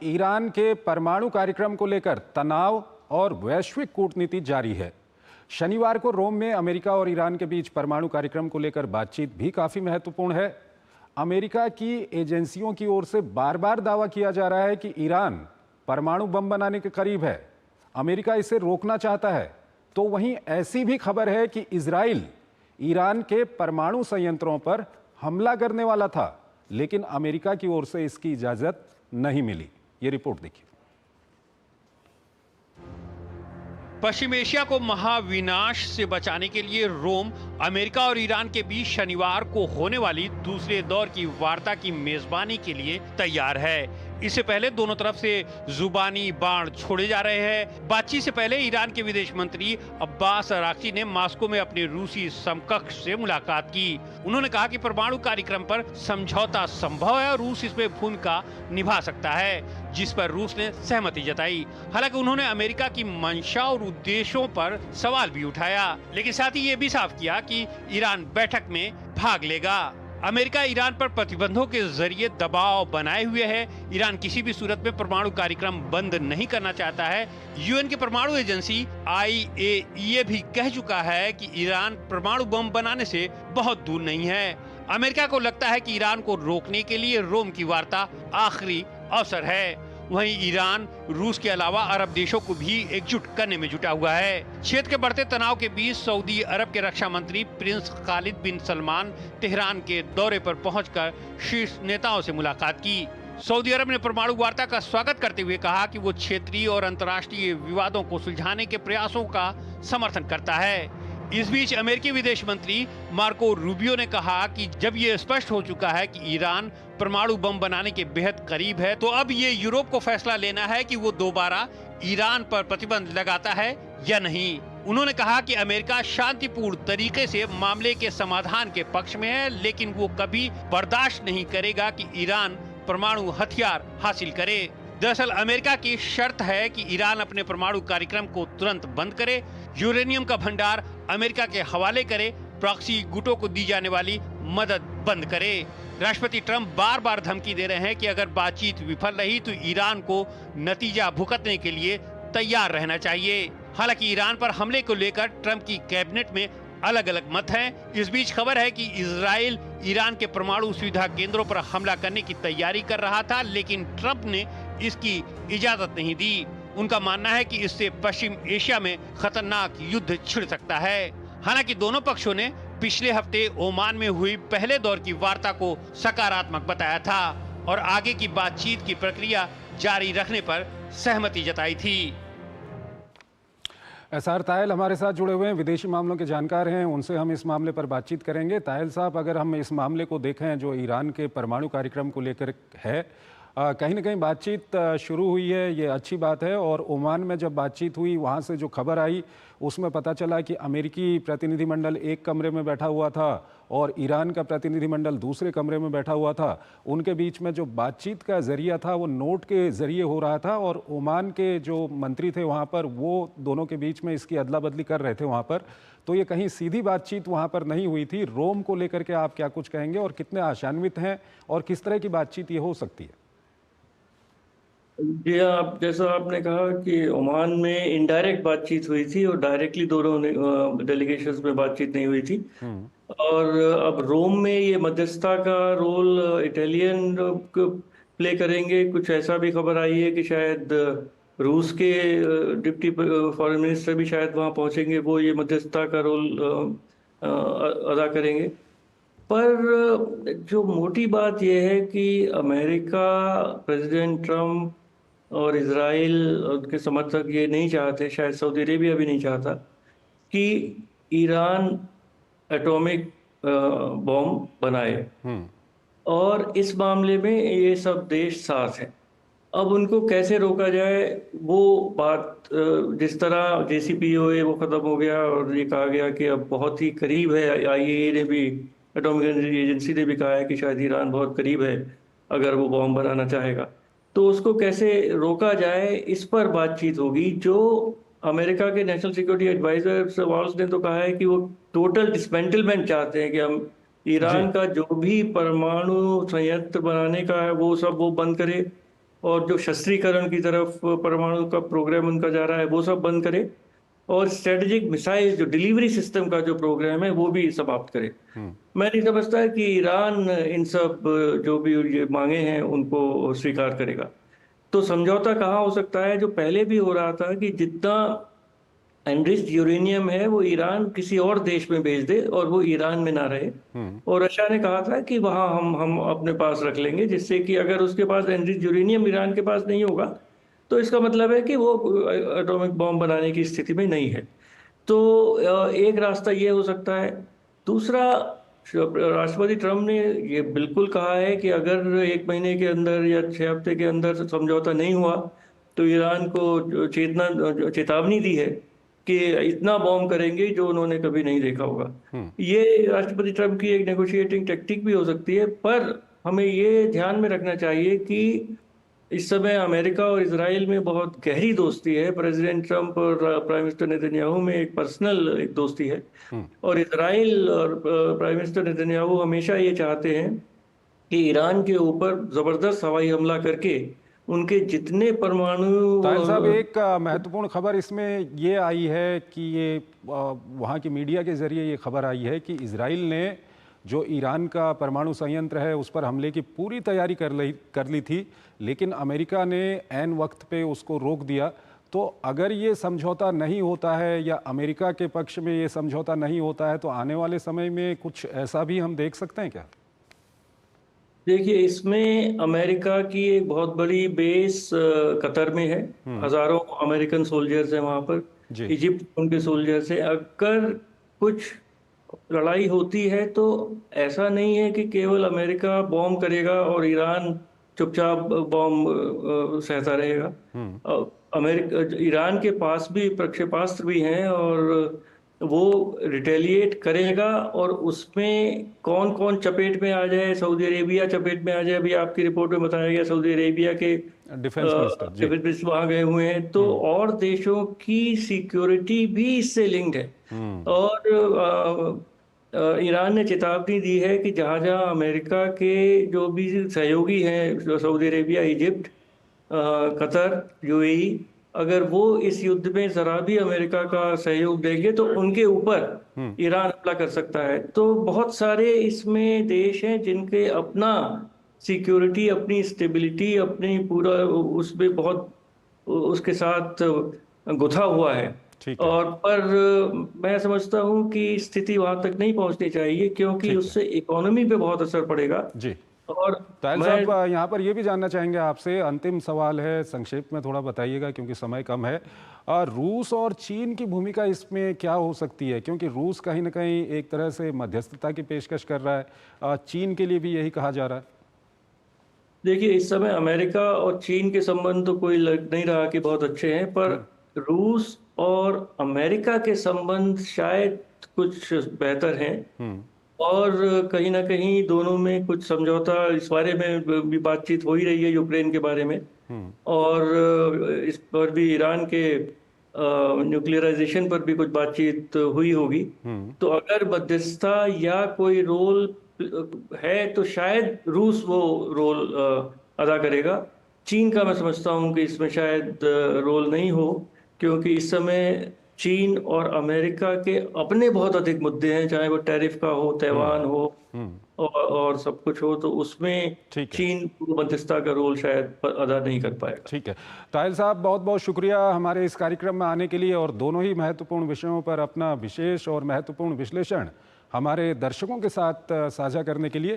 Iran के परमाणु कार्यक्रम को लेकर तनाव और वैश्विक कूटनीति जारी है। शनिवार को रोम में अमेरिका और ईरान के बीच परमाणु कार्यक्रम को लेकर बातचीत भी काफी महत्वपूर्ण है। अमेरिका की एजेंसियों की ओर से बार बार दावा किया जा रहा है कि ईरान परमाणु बम बनाने के करीब है। अमेरिका इसे रोकना चाहता है। तो वहीं ऐसी भी खबर है कि इजराइल ईरान के परमाणु संयंत्रों पर हमला करने वाला था, लेकिन अमेरिका की ओर से इसकी इजाजत नहीं मिली। ये रिपोर्ट देखिए। पश्चिम एशिया को महाविनाश से बचाने के लिए रोम, अमेरिका और ईरान के बीच शनिवार को होने वाली दूसरे दौर की वार्ता की मेजबानी के लिए तैयार है। इससे पहले दोनों तरफ से जुबानी बाण छोड़े जा रहे हैं। बातचीत से पहले ईरान के विदेश मंत्री अब्बास अराक्ची ने मॉस्को में अपने रूसी समकक्ष से मुलाकात की। उन्होंने कहा कि परमाणु कार्यक्रम पर समझौता संभव है और रूस इसमें भूमिका निभा सकता है, जिस पर रूस ने सहमति जताई। हालांकि उन्होंने अमेरिका की मंशा और उद्देश्यों पर सवाल भी उठाया, लेकिन साथ ही ये भी साफ किया कि ईरान बैठक में भाग लेगा। अमेरिका ईरान पर प्रतिबंधों के जरिए दबाव बनाए हुए है। ईरान किसी भी सूरत में परमाणु कार्यक्रम बंद नहीं करना चाहता है। यूएन की परमाणु एजेंसी IAEA भी कह चुका है कि ईरान परमाणु बम बनाने से बहुत दूर नहीं है। अमेरिका को लगता है कि ईरान को रोकने के लिए रोम की वार्ता आखिरी अवसर है। वहीं ईरान रूस के अलावा अरब देशों को भी एकजुट करने में जुटा हुआ है। क्षेत्र के बढ़ते तनाव के बीच सऊदी अरब के रक्षा मंत्री प्रिंस खालिद बिन सलमान तेहरान के दौरे पर पहुंचकर शीर्ष नेताओं से मुलाकात की। सऊदी अरब ने परमाणु वार्ता का स्वागत करते हुए कहा कि वो क्षेत्रीय और अंतर्राष्ट्रीय विवादों को सुलझाने के प्रयासों का समर्थन करता है। इस बीच अमेरिकी विदेश मंत्री मार्को रूबियो ने कहा कि जब ये स्पष्ट हो चुका है कि ईरान परमाणु बम बनाने के बेहद करीब है, तो अब ये यूरोप को फैसला लेना है कि वो दोबारा ईरान पर प्रतिबंध लगाता है या नहीं। उन्होंने कहा कि अमेरिका शांतिपूर्ण तरीके से मामले के समाधान के पक्ष में है, लेकिन वो कभी बर्दाश्त नहीं करेगा कि ईरान परमाणु हथियार हासिल करे। दरअसल अमेरिका की शर्त है कि ईरान अपने परमाणु कार्यक्रम को तुरंत बंद करे, यूरेनियम का भंडार अमेरिका के हवाले करे, प्रॉक्सी गुटों को दी जाने वाली मदद बंद करे। राष्ट्रपति ट्रंप बार बार धमकी दे रहे हैं कि अगर बातचीत विफल रही तो ईरान को नतीजा भुगतने के लिए तैयार रहना चाहिए। हालांकि ईरान पर हमले को लेकर ट्रंप की कैबिनेट में अलग अलग मत हैं। इस बीच खबर है कि इजराइल ईरान के परमाणु सुविधा केंद्रों पर हमला करने की तैयारी कर रहा था, लेकिन ट्रंप ने इसकी इजाजत नहीं दी। उनका मानना है कि इससे पश्चिम एशिया में खतरनाक युद्ध छिड़ सकता है। हालांकि दोनों पक्षों ने पिछले हफ्ते ओमान में हुई पहले दौर की वार्ता को सकारात्मक बताया था और आगे की बातचीत की प्रक्रिया जारी रखने पर सहमति जताई थी। एसआर तायल हमारे साथ जुड़े हुए हैं, विदेशी मामलों के जानकार हैं। उनसे हम इस मामले पर बातचीत करेंगे। तायल साहब, अगर हम इस मामले को देखें जो ईरान के परमाणु कार्यक्रम को लेकर है, कहीं ना कहीं बातचीत शुरू हुई है, ये अच्छी बात है। और ओमान में जब बातचीत हुई, वहाँ से जो खबर आई उसमें पता चला कि अमेरिकी प्रतिनिधिमंडल एक कमरे में बैठा हुआ था और ईरान का प्रतिनिधिमंडल दूसरे कमरे में बैठा हुआ था। उनके बीच में जो बातचीत का जरिया था वो नोट के जरिए हो रहा था और ओमान के जो मंत्री थे वहाँ पर वो दोनों के बीच में इसकी अदला बदली कर रहे थे वहाँ पर। तो ये कहीं सीधी बातचीत वहाँ पर नहीं हुई थी। रोम को लेकर के आप क्या कुछ कहेंगे और कितने आशान्वित हैं और किस तरह की बातचीत ये हो सकती है? जी, आप जैसा आपने कहा कि ओमान में इनडायरेक्ट बातचीत हुई थी और डायरेक्टली दोनों डेलीगेशंस में बातचीत नहीं हुई थी। और अब रोम में ये मध्यस्थता का रोल इटालियन प्ले करेंगे। कुछ ऐसा भी खबर आई है कि शायद रूस के डिप्टी फॉरेन मिनिस्टर भी शायद वहाँ पहुँचेंगे, वो ये मध्यस्थता का रोल अदा करेंगे। पर जो मोटी बात यह है कि अमेरिका, प्रेसिडेंट ट्रंप और इजराइल उनके समर्थक ये नहीं चाहते, शायद सऊदी अरेबिया भी नहीं चाहता कि ईरान एटॉमिक बॉम्ब बनाए। और इस मामले में ये सब देश साथ हैं। अब उनको कैसे रोका जाए, वो बात जिस तरह JCPOA वो खत्म हो गया और ये कहा गया कि अब बहुत ही करीब है। IAEA ने भी, एटॉमिक एनर्जी एजेंसी ने भी कहा है कि शायद ईरान बहुत करीब है अगर वो बॉम्ब बनाना चाहेगा। तो उसको कैसे रोका जाए, इस पर बातचीत होगी। जो अमेरिका के नेशनल सिक्योरिटी एडवाइजर सवाल्स ने तो कहा है कि वो टोटल डिसमेंटलमेंट चाहते हैं कि हम ईरान का जो भी परमाणु संयंत्र बनाने का है वो सब वो बंद करे और जो शस्त्रीकरण की तरफ परमाणु का प्रोग्राम उनका जा रहा है वो सब बंद करे, और स्ट्रेटेजिक मिसाइल जो डिलीवरी सिस्टम का जो प्रोग्राम है वो भी समाप्त करे। मैं नहीं समझता कि ईरान इन सब जो भी ये मांगे हैं उनको स्वीकार करेगा। तो समझौता कहाँ हो सकता है, जो पहले भी हो रहा था कि जितना एनरिच्ड यूरेनियम है वो ईरान किसी और देश में भेज दे और वो ईरान में ना रहे। और रशिया ने कहा था कि वहाँ हम अपने पास रख लेंगे, जिससे कि अगर उसके पास एनरिच्ड यूरेनियम ईरान के पास नहीं होगा तो इसका मतलब है कि वो एटॉमिक बॉम्ब बनाने की स्थिति में नहीं है। तो एक रास्ता ये हो सकता है। दूसरा, राष्ट्रपति ट्रम्प ने ये बिल्कुल कहा है कि अगर 1 महीने के अंदर या 6 हफ्ते के अंदर समझौता नहीं हुआ तो ईरान को चेतावनी दी है कि इतना बॉम्ब करेंगे जो उन्होंने कभी नहीं देखा होगा। ये राष्ट्रपति ट्रम्प की एक नेगोशिएटिंग टेक्निक भी हो सकती है, पर हमें ये ध्यान में रखना चाहिए कि इस समय अमेरिका और इजराइल में बहुत गहरी दोस्ती है। प्रेसिडेंट ट्रम्प और प्राइम मिनिस्टर नेतन्याहू में एक पर्सनल एक दोस्ती है, और इजराइल और प्राइम मिनिस्टर नेतन्याहू हमेशा ये चाहते हैं कि ईरान के ऊपर जबरदस्त हवाई हमला करके उनके जितने परमाणु ताहिल साहब, एक महत्वपूर्ण खबर इसमें ये आई है कि ये वहाँ की मीडिया के जरिए ये खबर आई है कि इजराइल ने जो ईरान का परमाणु संयंत्र है उस पर हमले की पूरी तैयारी कर ली थी, लेकिन अमेरिका ने ऐन वक्त पे उसको रोक दिया। तो अगर ये समझौता नहीं होता है या अमेरिका के पक्ष में ये समझौता नहीं होता है तो आने वाले समय में कुछ ऐसा भी हम देख सकते हैं क्या? देखिए, इसमें अमेरिका की एक बहुत बड़ी बेस कतर में है। हजारों अमेरिकन सोल्जर्स हैं वहां पर। जी। इजिप्ट उनके सोल्जर्स हैं। अगर कुछ लड़ाई होती है तो ऐसा नहीं है कि केवल अमेरिका बॉम्ब करेगा और ईरान चुपचाप बॉम्ब सहता रहेगा। अमेरिका ईरान के पास भी प्रक्षेपास्त्र भी हैं और वो रिटेलिएट करेगा, और उसमें कौन कौन चपेट में आ जाए, सऊदी अरेबिया चपेट में आ जाए। अभी आपकी रिपोर्ट में बताया गया सऊदी अरेबिया के डिफेंस मिनिस्टर जी। डिफेंस मिनिस्टर वहां गए हुए हैं, तो और देशों की सिक्योरिटी भी इससे लिंक्ड है। और ईरान ने चेतावनी दी है कि जहां जहां अमेरिका के जो भी सहयोगी हैं, Saudi Arabia, Egypt, Qatar, UAE, अगर वो इस युद्ध में जरा भी अमेरिका का सहयोग देंगे तो उनके ऊपर ईरान हमला कर सकता है। तो बहुत सारे इसमें देश हैं जिनके अपना सिक्योरिटी, अपनी स्टेबिलिटी, अपनी पूरा उसमें बहुत उसके साथ गुथा हुआ है। ठीक है। और पर मैं समझता हूँ कि स्थिति वहां तक नहीं पहुंचनी चाहिए, क्योंकि उससे इकोनॉमी पे बहुत असर पड़ेगा। जी। और ताहिल मैं साहब, यहाँ पर ये भी जानना चाहेंगे आपसे, अंतिम सवाल है, संक्षेप में थोड़ा बताइएगा क्योंकि समय कम है। रूस और चीन की भूमिका इसमें क्या हो सकती है, क्योंकि रूस कहीं ना कहीं एक तरह से मध्यस्थता की पेशकश कर रहा है, चीन के लिए भी यही कहा जा रहा है। देखिए, इस समय अमेरिका और चीन के संबंध तो कोई लग नहीं रहा कि बहुत अच्छे हैं, पर रूस और अमेरिका के संबंध शायद कुछ बेहतर हैं। और कहीं ना कहीं दोनों में कुछ समझौता, इस बारे में भी बातचीत हो ही रही है, यूक्रेन के बारे में। और इस पर भी ईरान के न्यूक्लियराइजेशन पर भी कुछ बातचीत हुई होगी। तो अगर मध्यस्थता या कोई रोल है तो शायद रूस वो रोल अदा करेगा। चीन का मैं समझता हूँ कि इसमें शायद रोल नहीं हो, क्योंकि इस समय चीन और अमेरिका के अपने बहुत अधिक मुद्दे हैं, चाहे वो टैरिफ का हो, तैवान हो, और सब कुछ हो, तो उसमें ठीक है। चीन मध्यस्थता का रोल शायद अदा नहीं कर पाएगा। ठीक है। ताहिल साहब, बहुत बहुत शुक्रिया हमारे इस कार्यक्रम में आने के लिए और दोनों ही महत्वपूर्ण विषयों पर अपना विशेष और महत्वपूर्ण विश्लेषण हमारे दर्शकों के साथ साझा करने के लिए।